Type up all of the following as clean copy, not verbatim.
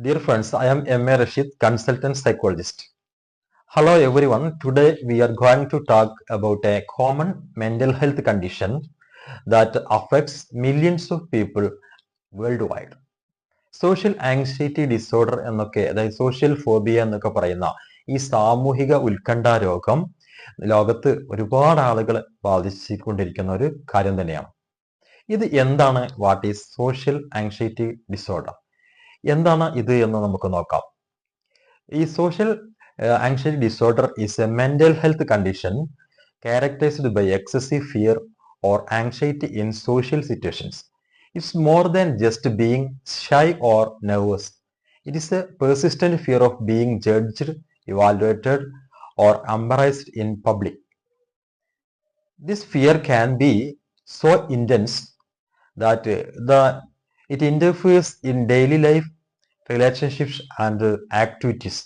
Dear friends, I am M.A. Rashid, consultant psychologist. Hello everyone. Today we are going to talk about a common mental health condition that affects millions of people worldwide. Social anxiety disorder എന്നൊക്കെ, അതായത് social phobia എന്നൊക്കെ പറയുന്ന ഈ സാമൂഹിക ഉത്കണ്ഠ രോഗം ലോകത്ത് ഒരുപാട് ആളുകൾ ബാധിച്ചുകൊണ്ടിരിക്കുന്ന ഒരു കാര്യം തന്നെയാണ്. ഇത് എന്താണ്? What is social anxiety disorder? എന്താണ് ഇത് എന്ന് നമുക്ക് നോക്കാം. ഈ social anxiety disorder is A mental health condition characterized by excessive fear or anxiety in social situations. It's more than just being shy or nervous. It is a persistent fear of being judged, evaluated, or embarrassed in public. This fear can be so intense that it interferes in daily life, relationships, and activities.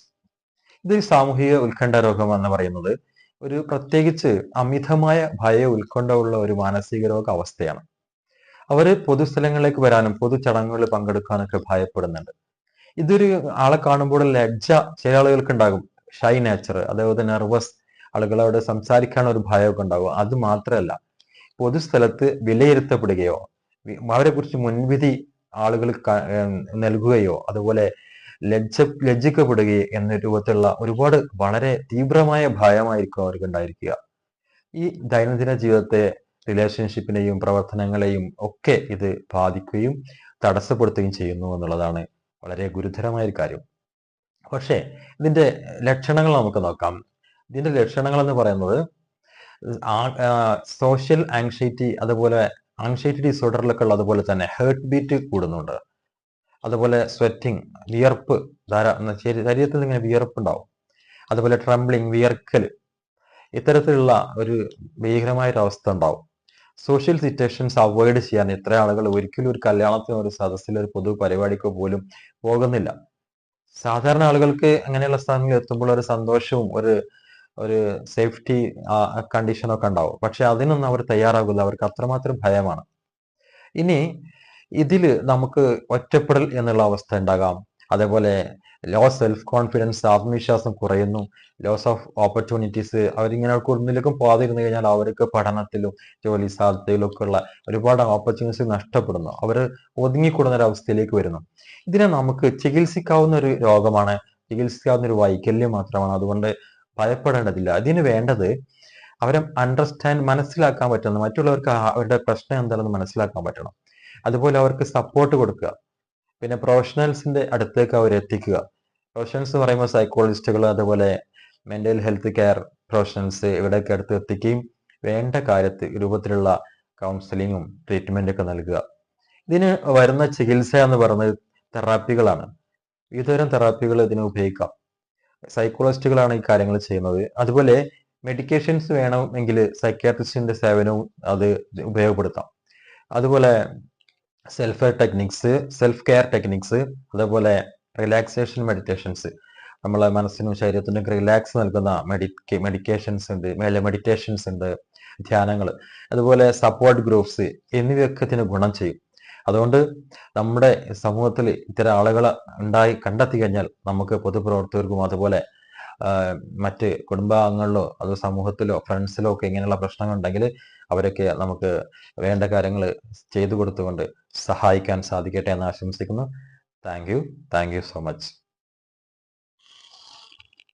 ഇത് സാമൂഹിക ഉത്കണ്ഠ രോഗം എന്ന് പറയുന്നത് ഒരു പ്രത്യേകിച്ച് അമിതമായ ഭയ ഉത്കണ്ഠ ഉള്ള ഒരു മാനസിക രോഗ അവസ്ഥയാണ്. അവര് പൊതുസ്ഥലങ്ങളിലേക്ക് വരാനും പൊതു ചടങ്ങുകളിൽ പങ്കെടുക്കാനൊക്കെ ഭയപ്പെടുന്നുണ്ട്. ഇതൊരു ആളെ കാണുമ്പോൾ ലജ്ജ ചില ആളുകൾക്ക് ഉണ്ടാകും, ഷൈ നേച്ചർ, അതേപോലെ നെർവസ്, ആളുകളോട് സംസാരിക്കാൻ ഒരു ഭയമൊക്കെ ഉണ്ടാകും. അത് മാത്രമല്ല, പൊതുസ്ഥലത്ത് വിലയിരുത്തപ്പെടുകയോ അവരെ കുറിച്ച് മുൻവിധി ആളുകൾ നൽകുകയോ അതുപോലെ ലജ്ജിക്കപ്പെടുകയോ എന്ന രൂപത്തിലുള്ള ഒരുപാട് വളരെ തീവ്രമായ ഭയമായിരിക്കും അവർക്ക് ഉണ്ടായിരിക്കുക. ഈ ദൈനംദിന ജീവിതത്തെ, റിലേഷൻഷിപ്പിനെയും പ്രവർത്തനങ്ങളെയും ഒക്കെ ഇത് ബാധിക്കുകയും തടസ്സപ്പെടുത്തുകയും ചെയ്യുന്നു എന്നുള്ളതാണ് വളരെ ഗുരുതരമായ ഒരു കാര്യം. പക്ഷേ ഇതിന്റെ ലക്ഷണങ്ങൾ നമുക്ക് നോക്കാം. ഇതിന്റെ ലക്ഷണങ്ങൾ എന്ന് പറയുന്നത് സോഷ്യൽ ആങ്സൈറ്റി, അതുപോലെ ആങ്സൈറ്റി ഡിസോർഡറിലൊക്കെ ഉള്ള അതുപോലെ തന്നെ ഹേർട്ട് ബീറ്റ് കൂടുന്നുണ്ട്. അതുപോലെ സ്വെറ്റിംഗ്, വിയർപ്പ്, ശരീരത്തിൽ ഇങ്ങനെ വിയർപ്പ് ഉണ്ടാവും. അതുപോലെ ട്രംബ്ലിംഗ്, വിയർക്കൽ, ഇത്തരത്തിലുള്ള ഒരു ഭീകരമായ ഒരു അവസ്ഥ ഉണ്ടാവും. സോഷ്യൽ സിറ്റുവേഷൻസ് അവോയ്ഡ് ചെയ്യാൻ ഇത്ര ആളുകൾ ഒരിക്കലും ഒരു കല്യാണത്തിനോ ഒരു സദസ്സിലോ ഒരു പൊതു പരിപാടിക്കോ പോലും പോകുന്നില്ല. സാധാരണ ആളുകൾക്ക് അങ്ങനെയുള്ള സ്ഥലങ്ങളിൽ എത്തുമ്പോൾ ഒരു സന്തോഷവും ഒരു സേഫ്റ്റി കണ്ടീഷനൊക്കെ ഉണ്ടാവും. പക്ഷെ അതിനൊന്നും അവർ തയ്യാറാകില്ല. അവർക്ക് അത്രമാത്രം ഭയമാണ്. ഇനി ഇതിൽ നമുക്ക് ഒറ്റപ്പെടൽ എന്നുള്ള അവസ്ഥ ഉണ്ടാകാം. അതേപോലെ ലോ സെൽഫ് കോൺഫിഡൻസ്, ആത്മവിശ്വാസം കുറയുന്നു. ലോസ് ഓഫ് ഓപ്പർച്യൂണിറ്റീസ്, അവരിങ്ങനെ ഒന്നിലേക്കും പോകാതിരുന്നു കഴിഞ്ഞാൽ അവർക്ക് പഠനത്തിലും ജോലി സാധ്യതയിലും ഒക്കെ ഉള്ള ഒരുപാട് ഓപ്പർച്യൂണിറ്റീസ് നഷ്ടപ്പെടുന്നു. അവർ ഒതുങ്ങിക്കൂടുന്ന ഒരു അവസ്ഥയിലേക്ക് വരുന്നു. ഇതിനെ നമുക്ക് ചികിത്സിക്കാവുന്ന ഒരു രോഗമാണ്, ചികിത്സിക്കാവുന്ന ഒരു വൈകല്യം മാത്രമാണ്. അതുകൊണ്ട് ഭയപ്പെടേണ്ടതില്ല. ഇതിന് വേണ്ടത് അവരെ മനസ്സിലാക്കാൻ പറ്റുന്ന, മറ്റുള്ളവർക്ക് അവരുടെ പ്രശ്നം എന്താണെന്ന് മനസ്സിലാക്കാൻ പറ്റണം. അതുപോലെ അവർക്ക് സപ്പോർട്ട് കൊടുക്കുക. പിന്നെ പ്രൊഫഷണൽസിന്റെ അടുത്തേക്ക് അവർ എത്തിക്കുക. പ്രൊഫഷണൽസ് എന്ന് പറയുമ്പോൾ സൈക്കോളജിസ്റ്റുകൾ, അതുപോലെ മെന്റൽ ഹെൽത്ത് കെയർ പ്രൊഫഷണൽസ് ഇവിടെയൊക്കെ അടുത്ത് എത്തിക്കുകയും വേണ്ട രൂപത്തിലുള്ള കൗൺസിലിങ്ങും ട്രീറ്റ്മെന്റ് ഒക്കെ നൽകുക. ഇതിന് വരുന്ന ചികിത്സ എന്ന് പറയുന്നത് തെറാപ്പികളാണ്. വിവിധതരം തെറാപ്പികൾ ഇതിന് ഉപയോഗിക്കാം. സൈക്കോളജിസ്റ്റുകളാണ് ഈ കാര്യങ്ങൾ ചെയ്യുന്നത്. അതുപോലെ മെഡിക്കേഷൻസ് വേണമെങ്കിൽ സൈക്യാട്രിസ്റ്റിന്റെ സേവനവും അത് ഉപയോഗപ്പെടുത്താം. അതുപോലെ സെൽഫ് കെയർ ടെക്നിക്സ്, അതേപോലെ റിലാക്സേഷൻ മെഡിറ്റേഷൻസ്, നമ്മളെ മനസ്സിനും ശരീരത്തിനും റിലാക്സ് നൽകുന്ന മെഡിക്കേഷൻസ് ഉണ്ട്, മെഡിറ്റേഷൻസ് ഉണ്ട്, ധ്യാനങ്ങൾ, അതുപോലെ സപ്പോർട്ട് ഗ്രൂപ്പ്സ് എന്നിവയൊക്കെ ഇതിന് ഗുണം ചെയ്യും. അതുകൊണ്ട് നമ്മുടെ സമൂഹത്തിൽ ഇത്തരം ആളുകളെ കണ്ടെത്തി കഴിഞ്ഞാൽ നമുക്ക് പൊതുപ്രവർത്തകർക്കും അതുപോലെ മറ്റ് കുടുംബാംഗങ്ങളിലോ അതോ സമൂഹത്തിലോ ഫ്രണ്ട്സിലോ ഒക്കെ ഇങ്ങനെയുള്ള പ്രശ്നങ്ങൾ ഉണ്ടെങ്കിൽ അവരൊക്കെ നമുക്ക് വേണ്ട കാര്യങ്ങൾ ചെയ്തു കൊടുത്തുകൊണ്ട് സഹായിക്കാൻ സാധിക്കട്ടെ എന്ന് ആശംസിക്കുന്നു. Thank you so much.